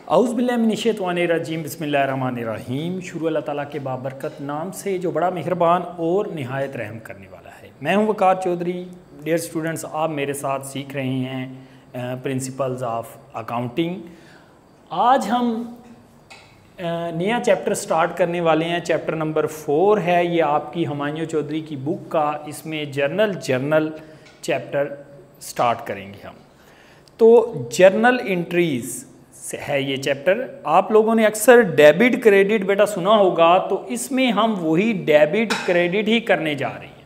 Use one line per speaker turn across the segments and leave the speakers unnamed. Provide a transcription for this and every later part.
औज़ुबिल्लाहिमिनश्शैतानिर्रजीम बिस्मिल्लाहिर्रहमानिर्रहीम। शुरू अल्लाह ताला के बाबरकत नाम से जो बड़ा मेहरबान और निहायत रहम करने वाला है। मैं हूं वकार चौधरी। डियर स्टूडेंट्स, आप मेरे साथ सीख रहे हैं प्रिंसिपल्स ऑफ अकाउंटिंग। आज हम नया चैप्टर स्टार्ट करने वाले हैं। चैप्टर नंबर 4 है, ये आपकी हुमायूं चौधरी की बुक का। इसमें जर्नल चैप्टर स्टार्ट करेंगे हम। तो जर्नल एंट्रीज है ये चैप्टर। आप लोगों ने अक्सर डेबिट क्रेडिट बेटा सुना होगा, तो इसमें हम वही डेबिट क्रेडिट ही करने जा रहे हैं।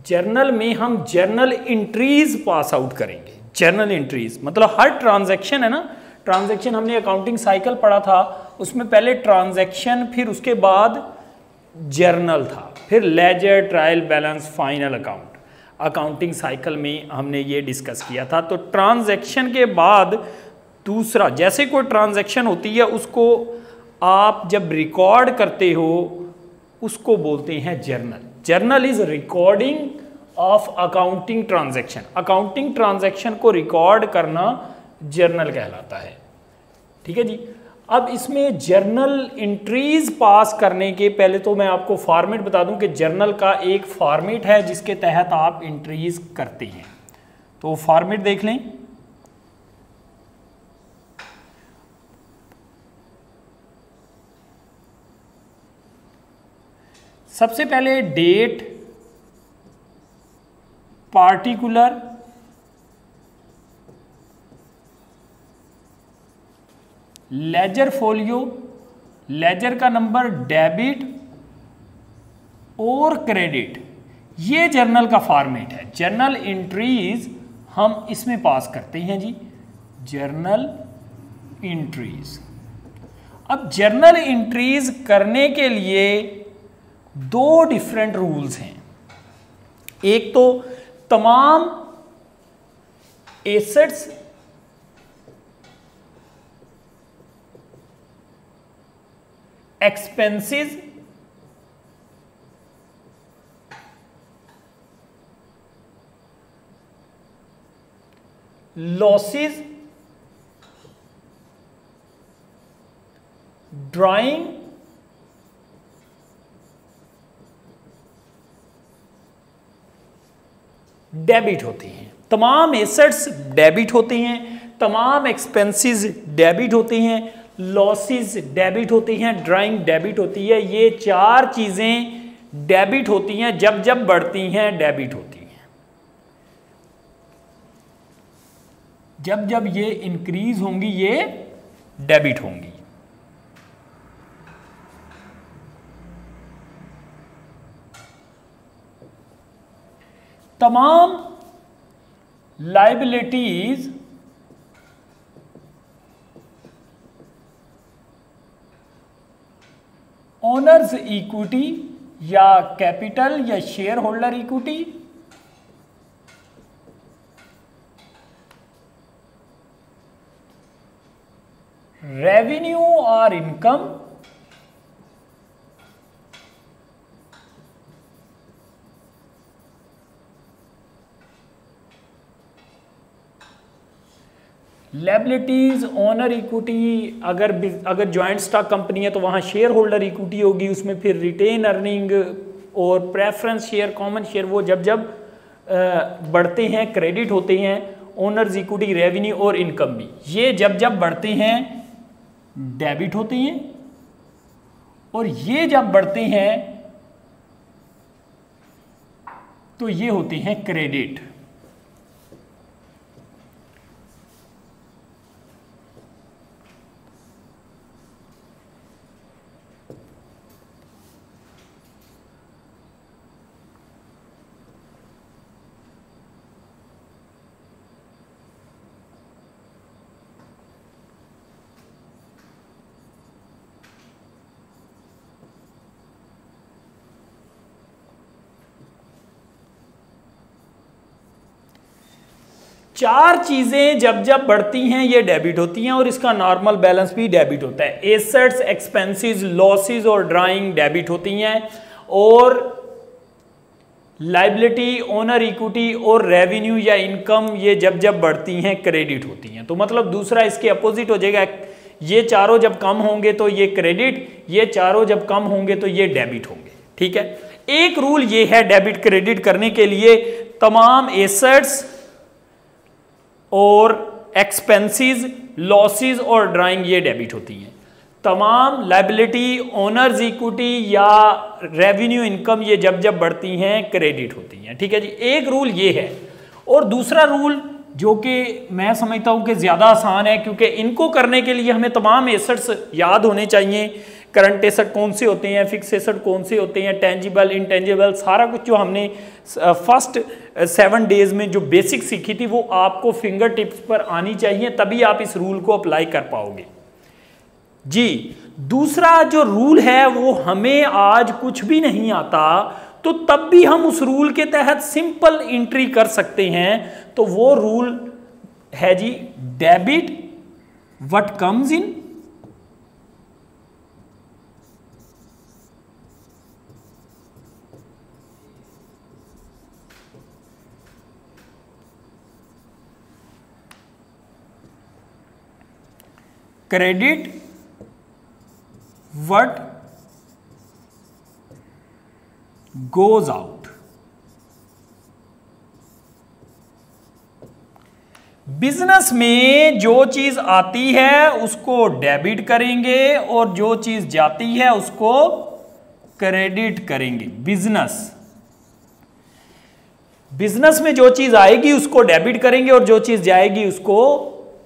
जर्नल में हम जर्नल एंट्रीज पास आउट करेंगे। जर्नल एंट्रीज मतलब हर ट्रांजैक्शन है ना, ट्रांजैक्शन हमने अकाउंटिंग साइकिल पढ़ा था, उसमें पहले ट्रांजैक्शन, फिर उसके बाद जर्नल था, फिर ledger, trial balance, final account. Accounting cycle में हमने ये डिस्कस किया था। तो ट्रांजैक्शन के बाद दूसरा, जैसे कोई ट्रांजैक्शन होती है उसको आप जब रिकॉर्ड करते हो उसको बोलते हैं journal. Journal is recording of accounting transaction. Accounting transaction को रिकॉर्ड करना जर्नल कहलाता है। ठीक है जी। अब इसमें जर्नल एंट्रीज पास करने के पहले तो मैं आपको फॉर्मेट बता दूं कि जर्नल का एक फॉर्मेट है जिसके तहत आप एंट्रीज करते हैं। तो फॉर्मेट देख लें। सबसे पहले date, particular, ledger folio, ledger का नंबर, डेबिट और क्रेडिट, ये जर्नल का फॉर्मेट है। जर्नल एंट्रीज हम इसमें पास करते हैं जी, जर्नल एंट्रीज। अब जर्नल एंट्रीज करने के लिए दो डिफरेंट रूल्स हैं। एक तो तमाम assets expenses losses, drawing, debit होते हैं। तमाम एसेट्स डेबिट होते हैं, तमाम एक्सपेंसेस डेबिट होते हैं, लॉसेस डेबिट होती हैं, ड्राइंग डेबिट होती है। ये चार चीजें डेबिट होती हैं। जब जब बढ़ती हैं डेबिट होती हैं, जब जब ये इंक्रीज होंगी ये डेबिट होंगी। तमाम लायबिलिटीज ओनर्स इक्विटी या कैपिटल या शेयर होल्डर इक्विटी, रेवेन्यू और इनकम, लायबिलिटीज ओनर इक्विटी, अगर ज्वाइंट स्टॉक कंपनी है तो वहाँ शेयर होल्डर इक्विटी होगी, उसमें फिर रिटेन अर्निंग और प्रेफरेंस शेयर, कॉमन शेयर, वो जब जब बढ़ते हैं क्रेडिट होते हैं। ओनर्स इक्विटी, रेवेन्यू और इनकम भी ये जब जब बढ़ते हैं डेबिट होते हैं, और ये जब बढ़ते हैं तो ये होते हैं क्रेडिट। चार चीजें जब जब बढ़ती हैं ये डेबिट होती हैं, और इसका नॉर्मल बैलेंस भी डेबिट होता है। एसेट्स, एक्सपेंसेस, लॉसेस और ड्राइंग डेबिट होती हैं, और लाइबिलिटी, ओनर इक्विटी और रेवेन्यू या इनकम ये जब जब बढ़ती हैं क्रेडिट होती हैं। तो मतलब दूसरा इसके अपोजिट हो जाएगा, ये चारों जब कम होंगे तो ये क्रेडिट, ये चारों जब कम होंगे तो ये डेबिट होंगे। ठीक है, एक रूल ये है डेबिट क्रेडिट करने के लिए, तमाम एसेट्स और एक्सपेंसेस, लॉसेस और ड्राइंग ये डेबिट होती हैं। तमाम लाइबिलिटी, ओनर्स इक्विटी या रेवेन्यू इनकम ये जब जब बढ़ती हैं क्रेडिट होती हैं। ठीक है जी, एक रूल ये है। और दूसरा रूल जो कि मैं समझता हूं कि ज़्यादा आसान है, क्योंकि इनको करने के लिए हमें तमाम एसेट्स याद होने चाहिए। करंट एसेट कौन से होते हैं, फिक्स एसेट कौन से होते हैं, टेंजिबल, इंटेंजिबल, सारा कुछ जो हमने फर्स्ट 7 डेज में जो बेसिक सीखी थी वो आपको फिंगर टिप्स पर आनी चाहिए, तभी आप इस रूल को अप्लाई कर पाओगे जी। दूसरा जो रूल है वो हमें आज कुछ भी नहीं आता तो तब भी हम उस रूल के तहत सिंपल एंट्री कर सकते हैं। तो वो रूल है जी, debit what comes in credit what goes out. Business में जो चीज आती है उसको डेबिट करेंगे और जो चीज जाती है उसको क्रेडिट करेंगे। बिजनेस में जो चीज आएगी उसको डेबिट करेंगे और जो चीज जाएगी उसको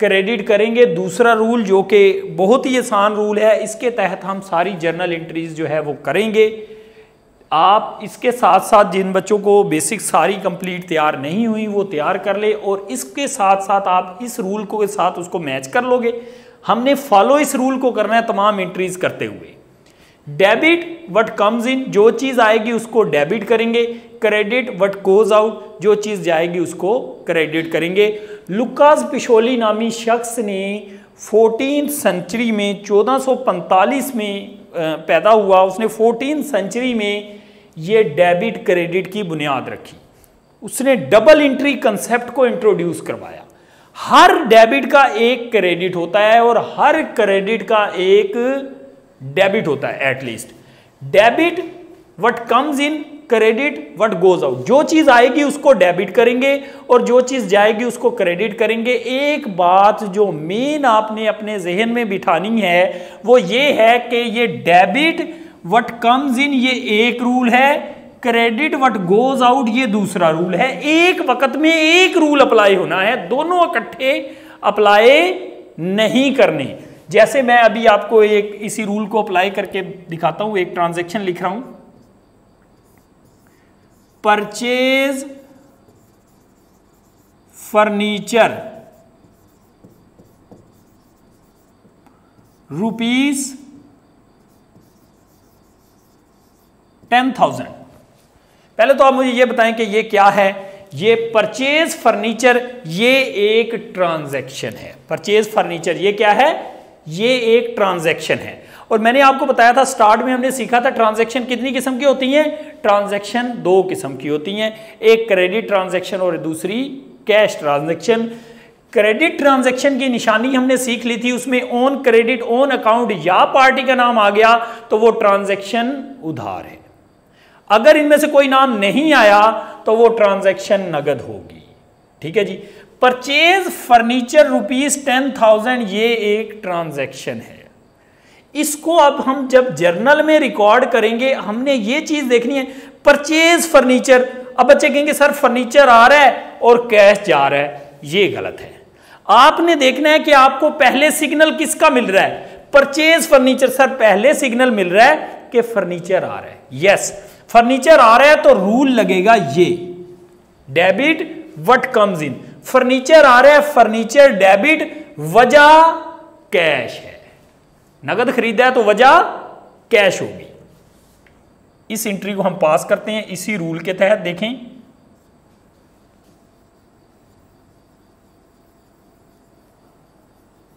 क्रेडिट करेंगे। दूसरा रूल जो कि बहुत ही आसान रूल है, इसके तहत हम सारी जर्नल एंट्रीज जो है वो करेंगे। आप इसके साथ साथ जिन बच्चों को बेसिक सारी कंप्लीट तैयार नहीं हुई वो तैयार कर ले और इसके साथ साथ आप इस रूल को के साथ उसको मैच कर लोगे। हमने फॉलो इस रूल को करना है तमाम एंट्रीज करते हुए। डेबिट व्हाट कम्स इन, जो चीज आएगी उसको डेबिट करेंगे। क्रेडिट व्हाट गोज आउट, जो चीज जाएगी उसको क्रेडिट करेंगे। लुकास पिशोली नामी शख्स ने 14th सेंचुरी में 1445 में पैदा हुआ। उसने 14th सेंचुरी में ये डेबिट क्रेडिट की बुनियाद रखी। उसने डबल एंट्री कंसेप्ट को इंट्रोड्यूस करवाया। हर डेबिट का एक क्रेडिट होता है और हर क्रेडिट का एक डेबिट होता है at least. Debit what comes in, credit what goes out, जो चीज आएगी उसको डेबिट करेंगे और जो चीज जाएगी उसको क्रेडिट करेंगे। एक बात जो मेन आपने अपने जहन में बिठानी है वो ये है कि ये डेबिट व्हाट कम्स इन ये एक रूल है, क्रेडिट व्हाट गोज आउट ये दूसरा रूल है। एक वक्त में एक रूल अप्लाई होना है, दोनों इकट्ठे अप्लाई नहीं करने। जैसे मैं अभी आपको एक इसी रूल को अप्लाई करके दिखाता हूं। एक ट्रांजैक्शन लिख रहा हूं, परचेज फर्नीचर रुपीज 10,000। पहले तो आप मुझे ये बताएं कि ये क्या है। ये परचेज फर्नीचर ये एक ट्रांजैक्शन है। परचेज फर्नीचर ये क्या है, ये एक ट्रांजैक्शन है। और मैंने आपको बताया था स्टार्ट में हमने सीखा था ट्रांजैक्शन कितनी किस्म की होती हैं। ट्रांजैक्शन 2 किस्म की होती हैं, एक क्रेडिट ट्रांजैक्शन और दूसरी कैश ट्रांजैक्शन। क्रेडिट ट्रांजैक्शन की निशानी हमने सीख ली थी, उसमें ऑन क्रेडिट ऑन अकाउंट या पार्टी का नाम आ गया तो वो ट्रांजैक्शन उधार है। अगर इनमें से कोई नाम नहीं आया तो वो ट्रांजैक्शन नगद होगी। ठीक है जी। परचेज फर्नीचर रुपीज 10,000 ये एक ट्रांजैक्शन है। इसको अब हम जब जर्नल में रिकॉर्ड करेंगे हमने ये चीज देखनी है, परचेज फर्नीचर। अब बच्चे कहेंगे सर फर्नीचर आ रहा है और कैश जा रहा है, ये गलत है। आपने देखना है कि आपको पहले सिग्नल किसका मिल रहा है, परचेज फर्नीचर। सर पहले सिग्नल मिल रहा है कि फर्नीचर आ रहा है। यस, फर्नीचर आ रहा है तो रूल लगेगा ये debit what comes in. Furniture आ रहा है, फर्नीचर डेबिट, वजह कैश है। नगद खरीदा है तो वजह कैश होगी। इस एंट्री को हम पास करते हैं इसी रूल के तहत। देखें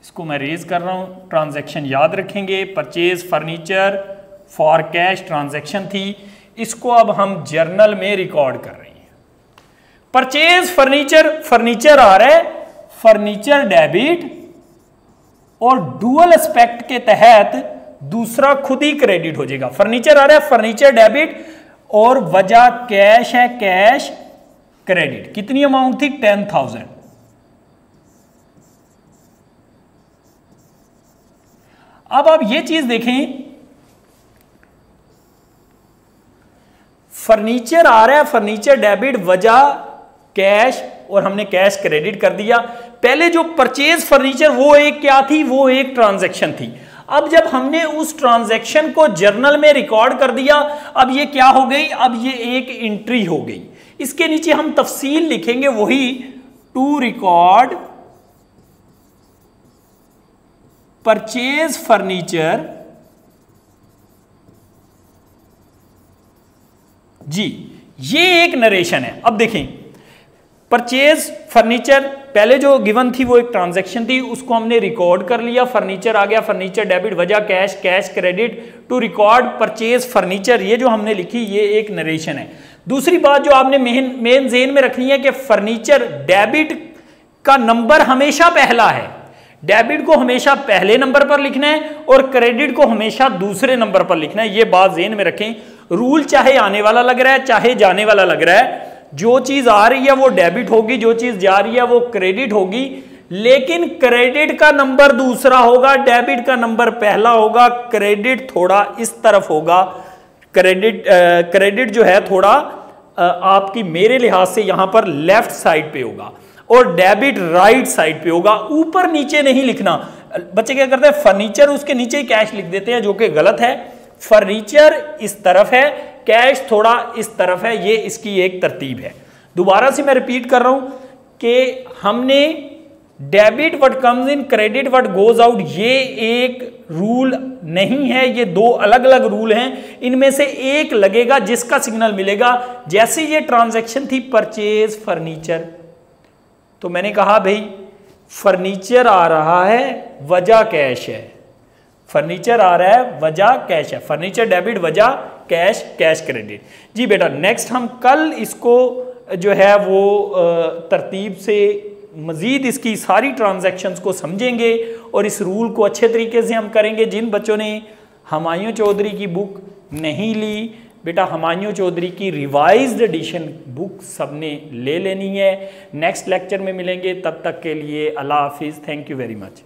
इसको मैं रेज कर रहा हूं, ट्रांजैक्शन याद रखेंगे। Purchase furniture for cash transaction थी। इसको अब हम जर्नल में रिकॉर्ड कर रहे हैं। परचेज फर्नीचर, फर्नीचर आ रहा है, फर्नीचर डेबिट, और डुअल एस्पेक्ट के तहत दूसरा खुद ही क्रेडिट हो जाएगा। फर्नीचर आ रहा है, फर्नीचर डेबिट, और वजह कैश है, कैश क्रेडिट। कितनी अमाउंट थी? 10,000। अब आप ये चीज देखें, फर्नीचर आ रहा है, फर्नीचर डेबिट, वजह कैश, और हमने कैश क्रेडिट कर दिया। पहले जो परचेज फर्नीचर वो एक क्या थी? वो एक ट्रांजैक्शन थी। अब जब हमने उस ट्रांजैक्शन को जर्नल में रिकॉर्ड कर दिया, अब ये क्या हो गई? अब ये एक एंट्री हो गई। इसके नीचे हम तफसील लिखेंगे, वही टू रिकॉर्ड परचेज फर्नीचर। जी, ये एक नरेशन है। अब देखें, परचेज फर्नीचर पहले जो गिवन थी वो एक ट्रांजैक्शन थी, उसको हमने रिकॉर्ड कर लिया। फर्नीचर आ गया, फर्नीचर डेबिट, वजह cash, cash credit, to record purchase furniture. ये जो हमने लिखी ये एक नरेशन है। दूसरी बात जो आपने मेन ज़हन में रखनी है कि फर्नीचर डेबिट का नंबर हमेशा पहला है। डेबिट को हमेशा पहले नंबर पर लिखना है और क्रेडिट को हमेशा दूसरे नंबर पर लिखना है। ये बात ज़हन में रखें। रूल चाहे आने वाला लग रहा है चाहे जाने वाला लग रहा है, जो चीज आ रही है वो डेबिट होगी, जो चीज जा रही है वो क्रेडिट होगी, लेकिन क्रेडिट का नंबर दूसरा होगा, डेबिट का नंबर पहला होगा। क्रेडिट थोड़ा इस तरफ होगा, क्रेडिट जो है थोड़ा आपकी मेरे लिहाज से यहां पर लेफ्ट साइड पे होगा और डेबिट राइट साइड पे होगा। ऊपर नीचे नहीं लिखना। बच्चे क्या करते हैं, फर्नीचर उसके नीचे ही कैश लिख देते हैं, जो कि गलत है। फर्नीचर इस तरफ है, कैश थोड़ा इस तरफ है। ये इसकी एक तरतीब है। दोबारा से मैं रिपीट कर रहा हूं कि हमने debit what comes in, credit what goes out, ये एक रूल नहीं है, ये दो अलग अलग रूल हैं। इनमें से एक लगेगा जिसका सिग्नल मिलेगा। जैसे ये ट्रांजैक्शन थी परचेज फर्नीचर, तो मैंने कहा भाई फर्नीचर आ रहा है, वजह कैश है। फर्नीचर आ रहा है, वजह कैश है। फर्नीचर डेबिट, वजह कैश, कैश क्रेडिट। जी बेटा, नेक्स्ट हम कल इसको जो है वो तरतीब से मजीद इसकी सारी ट्रांजैक्शंस को समझेंगे और इस रूल को अच्छे तरीके से हम करेंगे। जिन बच्चों ने हुमायूं चौधरी की बुक नहीं ली, बेटा हुमायूं चौधरी की रिवाइज्ड एडिशन बुक सबने ले लेनी है। नेक्स्ट लेक्चर में मिलेंगे, तब तक के लिए अल्लाह हाफिज़। Thank you very much.